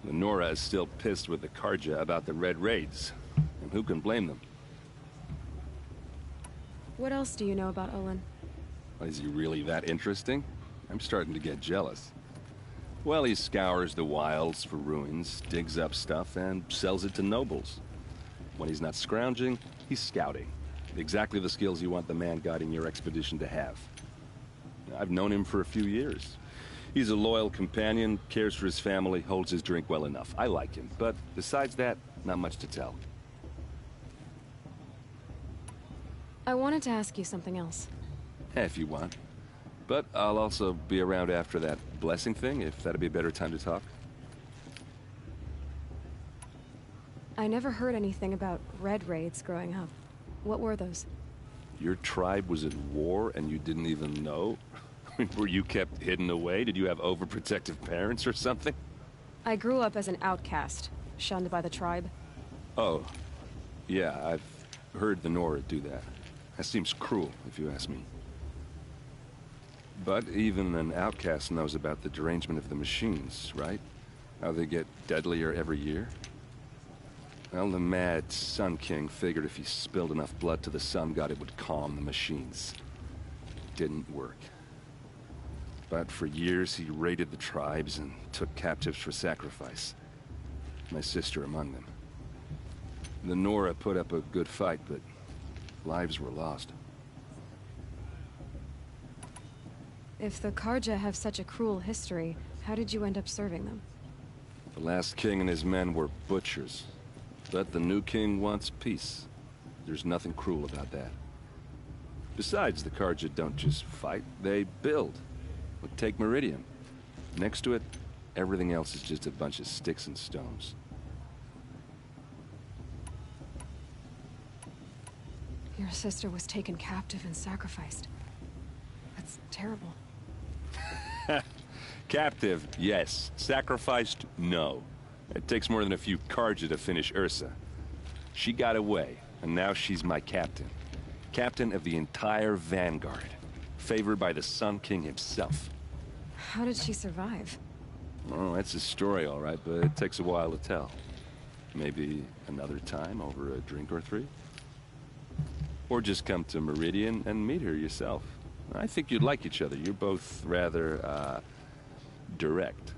The Nora is still pissed with the Karja about the Red Raids. And who can blame them? What else do you know about Olin? Is he really that interesting? I'm starting to get jealous. Well, he scours the wilds for ruins, digs up stuff, and sells it to nobles. When he's not scrounging, he's scouting. Exactly the skills you want the man guiding your expedition to have. I've known him for a few years. He's a loyal companion, cares for his family, holds his drink well enough. I like him, but besides that, not much to tell. I wanted to ask you something else. If you want. But I'll also be around after that blessing thing, if that'd be a better time to talk. I never heard anything about Red Raids growing up. What were those? Your tribe was at war and you didn't even know? Were you kept hidden away? Did you have overprotective parents or something? I grew up as an outcast, shunned by the tribe. Oh. Yeah, I've heard the Nora do that. That seems cruel, if you ask me. But even an outcast knows about the derangement of the machines, right? How they get deadlier every year? Well, the mad Sun King figured if he spilled enough blood to the Sun God, it would calm the machines. Didn't work. But for years, he raided the tribes and took captives for sacrifice. My sister among them. The Nora put up a good fight, but lives were lost. If the Karja have such a cruel history, how did you end up serving them? The last king and his men were butchers. But the new king wants peace. There's nothing cruel about that. Besides, the Karja don't just fight, they build. But take Meridian. Next to it, everything else is just a bunch of sticks and stones. Your sister was taken captive and sacrificed. That's terrible. Captive, yes. Sacrificed, no. It takes more than a few Karja to finish Ursa. She got away, and now she's my captain. Captain of the entire Vanguard. Favored by the Sun King himself. How did she survive? Oh, that's a story, all right, but it takes a while to tell. Maybe another time over a drink or three? Or just come to Meridian and meet her yourself. I think you'd like each other. You're both rather, direct.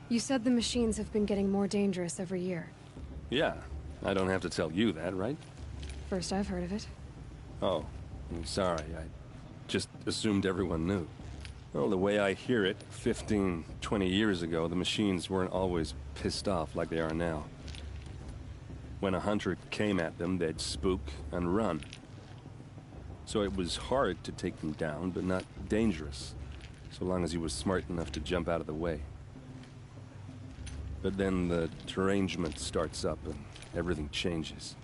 You said the machines have been getting more dangerous every year. Yeah, I don't have to tell you that, right? First I've heard of it. Oh, I'm sorry. I just assumed everyone knew. Well, the way I hear it, 15, 20 years ago, the machines weren't always pissed off like they are now. When a hunter came at them, they'd spook and run. So it was hard to take them down, but not dangerous, so long as he was smart enough to jump out of the way. But then the derangement starts up and everything changes.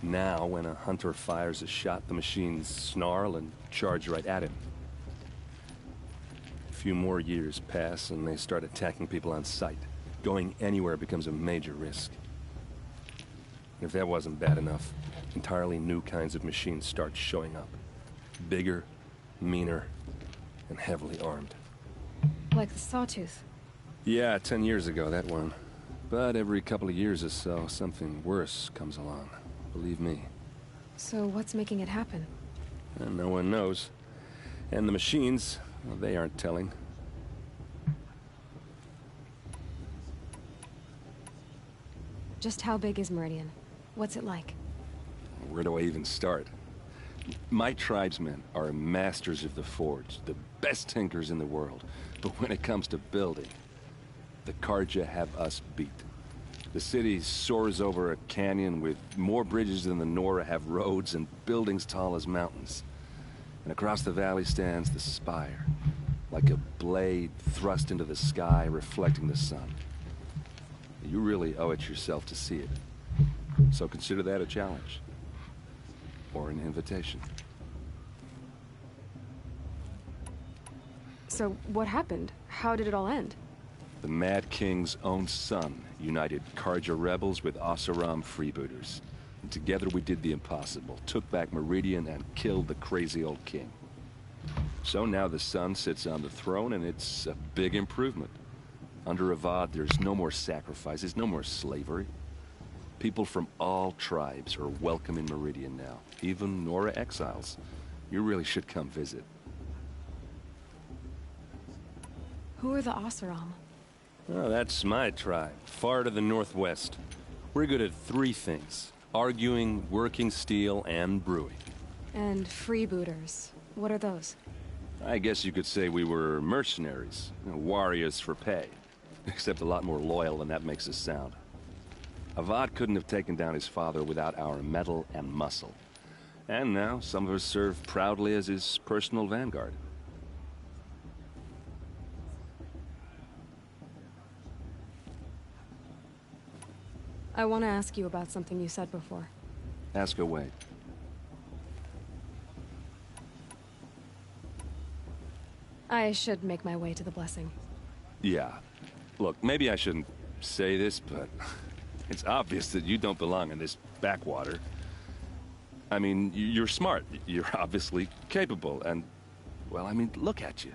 Now, when a hunter fires a shot, the machines snarl and charge right at him. A few more years pass and they start attacking people on sight. Going anywhere becomes a major risk. If that wasn't bad enough, entirely new kinds of machines start showing up. Bigger, meaner, and heavily armed. Like the Sawtooth. Yeah, 10 years ago, that one. But every couple of years or so, something worse comes along. Believe me. So what's making it happen? And no one knows. And the machines, well, they aren't telling. Just how big is Meridian? What's it like? Where do I even start? My tribesmen are masters of the forge, the best tinkers in the world. But when it comes to building, the Karja have us beat. The city soars over a canyon with more bridges than the Nora have roads and buildings tall as mountains. And across the valley stands the spire, like a blade thrust into the sky reflecting the sun. You really owe it yourself to see it. So consider that a challenge. Or an invitation. So what happened? How did it all end? The Mad King's own son united Karja rebels with Oseram freebooters. And together we did the impossible, took back Meridian and killed the crazy old king. So now the son sits on the throne, and it's a big improvement. Under Avad, there's no more sacrifices, no more slavery. People from all tribes are welcome in Meridian now, even Nora exiles. You really should come visit. Who are the Oseram? Oh, that's my tribe, far to the northwest. We're good at three things: arguing, working steel, and brewing. And freebooters. What are those? I guess you could say we were mercenaries, warriors for pay. Except a lot more loyal than that makes us sound. Avad couldn't have taken down his father without our metal and muscle. And now, some of us serve proudly as his personal vanguard. I want to ask you about something you said before. Ask away. I should make my way to the blessing. Yeah. Look, maybe I shouldn't say this, but it's obvious that you don't belong in this backwater. I mean, you're smart. You're obviously capable, and... well, I mean, look at you.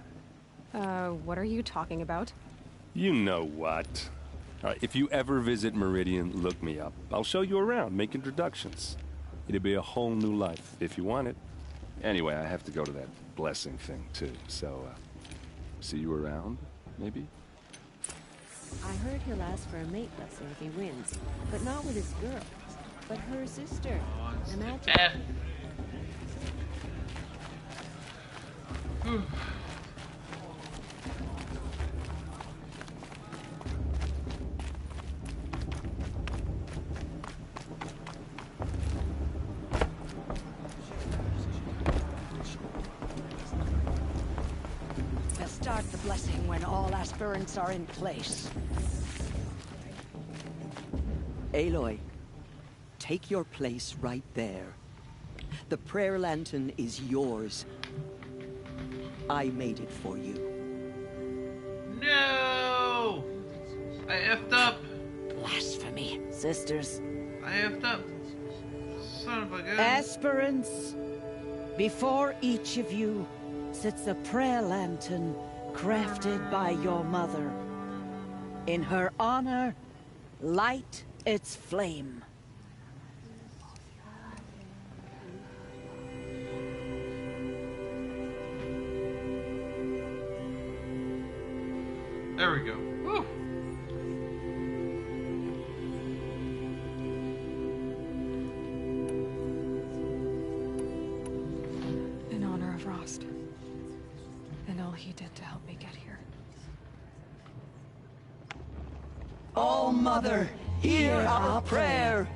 What are you talking about? You know what. All right, if you ever visit Meridian, look me up. I'll show you around, make introductions. It'll be a whole new life, if you want it. Anyway, I have to go to that blessing thing, too, so, see you around, maybe? I heard he'll ask for a mate blessing if he wins, but not with his girl, but her sister. Imagine. We'll start the blessing when all aspirants are in place. Aloy, take your place right there. The prayer lantern is yours. I made it for you. No! I effed up! Blasphemy. Sisters. I effed up. Son of a gun. Aspirants, before each of you sits a prayer lantern crafted by your mother. In her honor, light its flame. There we go. Woo. In honor of Rost. And all he did to help me get here. Oh, Mother, hear our prayer.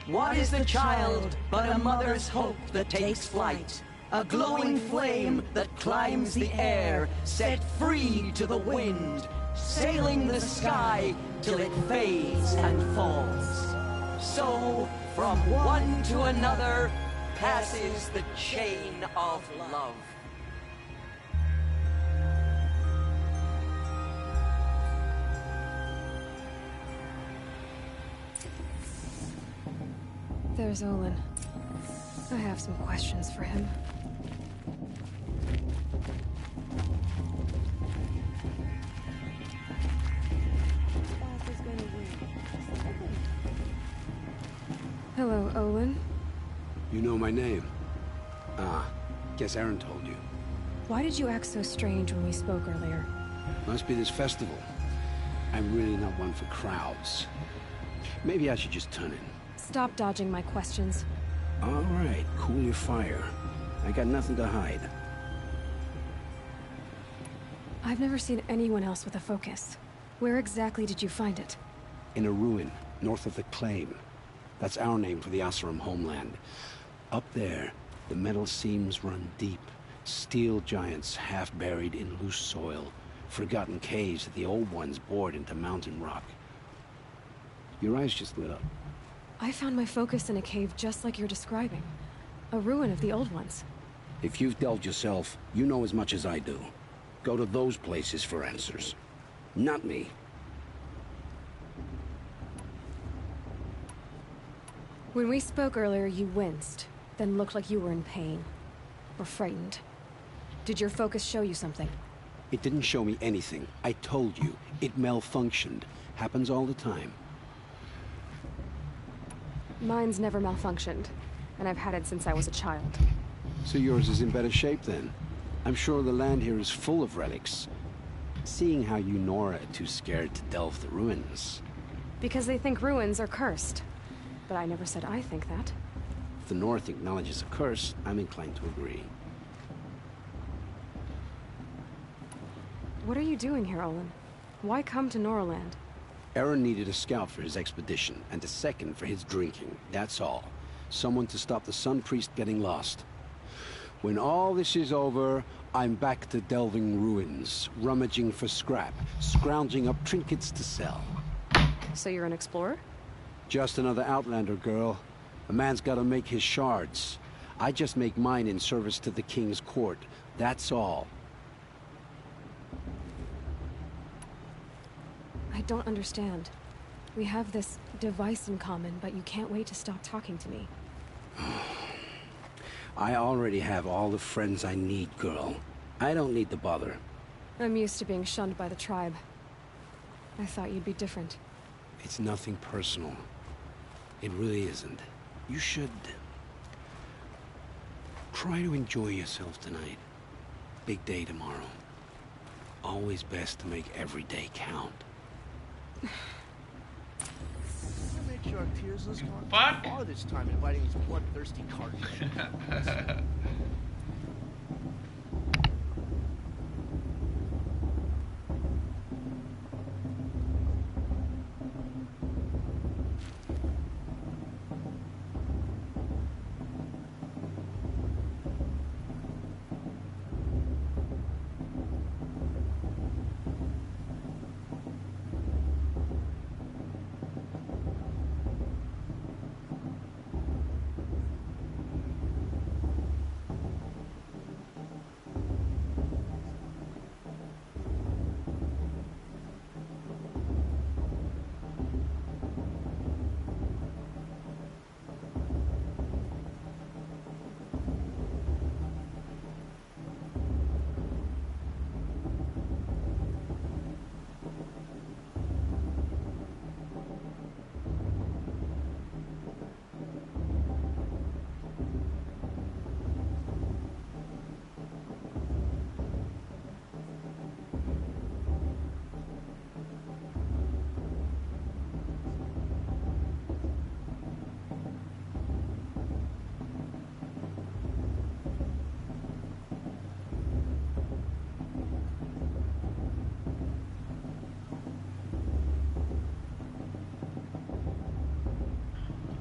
What is the child but a mother's hope that takes flight? A glowing flame that climbs the air, set free to the wind, sailing the sky till it fades and falls. So, from one to another, passes the chain of love. There's Olin. I have some questions for him. Boss is gonna win. Hello, Olin. You know my name? Ah, guess Aaron told you. Why did you act so strange when we spoke earlier? Must be this festival. I'm really not one for crowds. Maybe I should just turn in. Stop dodging my questions. All right, cool your fire. I got nothing to hide. I've never seen anyone else with a focus. Where exactly did you find it? In a ruin, north of the Claim. That's our name for the Oseram homeland. Up there, the metal seams run deep. Steel giants half buried in loose soil. Forgotten caves that the old ones bored into mountain rock. Your eyes just lit up. I found my focus in a cave just like you're describing. A ruin of the old ones. If you've delved yourself, you know as much as I do. Go to those places for answers. Not me. When we spoke earlier, you winced, then looked like you were in pain. Or frightened. Did your focus show you something? It didn't show me anything. I told you. It malfunctioned. Happens all the time. Mine's never malfunctioned, and I've had it since I was a child. So yours is in better shape then. I'm sure the land here is full of relics. Seeing how you Nora are too scared to delve the ruins. Because they think ruins are cursed. But I never said I think that. If the North acknowledges a curse, I'm inclined to agree. What are you doing here, Olin? Why come to Noraland? Aaron needed a scout for his expedition, and a second for his drinking. That's all. Someone to stop the Sun Priest getting lost. When all this is over, I'm back to delving ruins, rummaging for scrap, scrounging up trinkets to sell. So you're an explorer? Just another Outlander, girl. A man's gotta make his shards. I just make mine in service to the King's court. That's all. I don't understand. We have this device in common, but you can't wait to stop talking to me. I already have all the friends I need, girl. I don't need the bother. I'm used to being shunned by the tribe. I thought you'd be different. It's nothing personal. It really isn't. You should... try to enjoy yourself tonight. Big day tomorrow. Always best to make every day count. Make sure our tears list gone Fuck. far this time, inviting these bloodthirsty cards.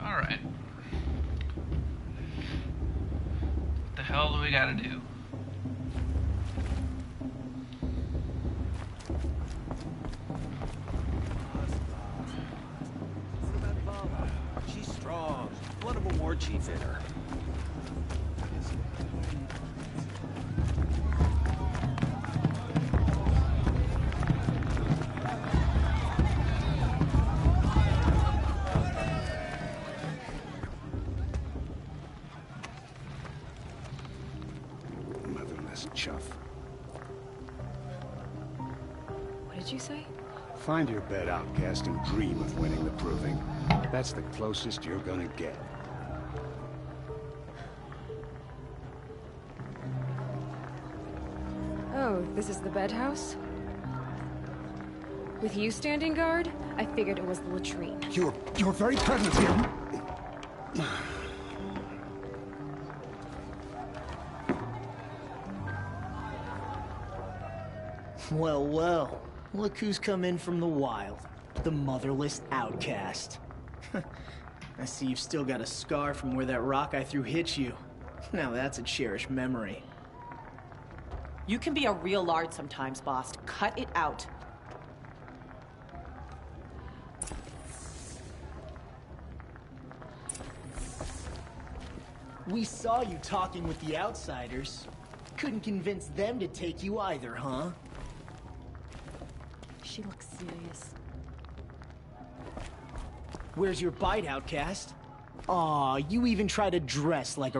Alright. What the hell do we gotta do? She's strong. Blood of a war chief in her. Motherless chuff. What did you say? Find your bed, outcast, and dream of winning the proving. That's the closest you're gonna get. Oh, this is the bedhouse? With you standing guard, I figured it was the latrine. Your very presence here... Well, well. Look who's come in from the wild. The motherless outcast. I see you've still got a scar from where that rock I threw hit you. Now that's a cherished memory. You can be a real lard sometimes, boss. Cut it out. We saw you talking with the outsiders. Couldn't convince them to take you either, huh? She looks serious. Where's your bite, outcast? Aw, you even try to dress like a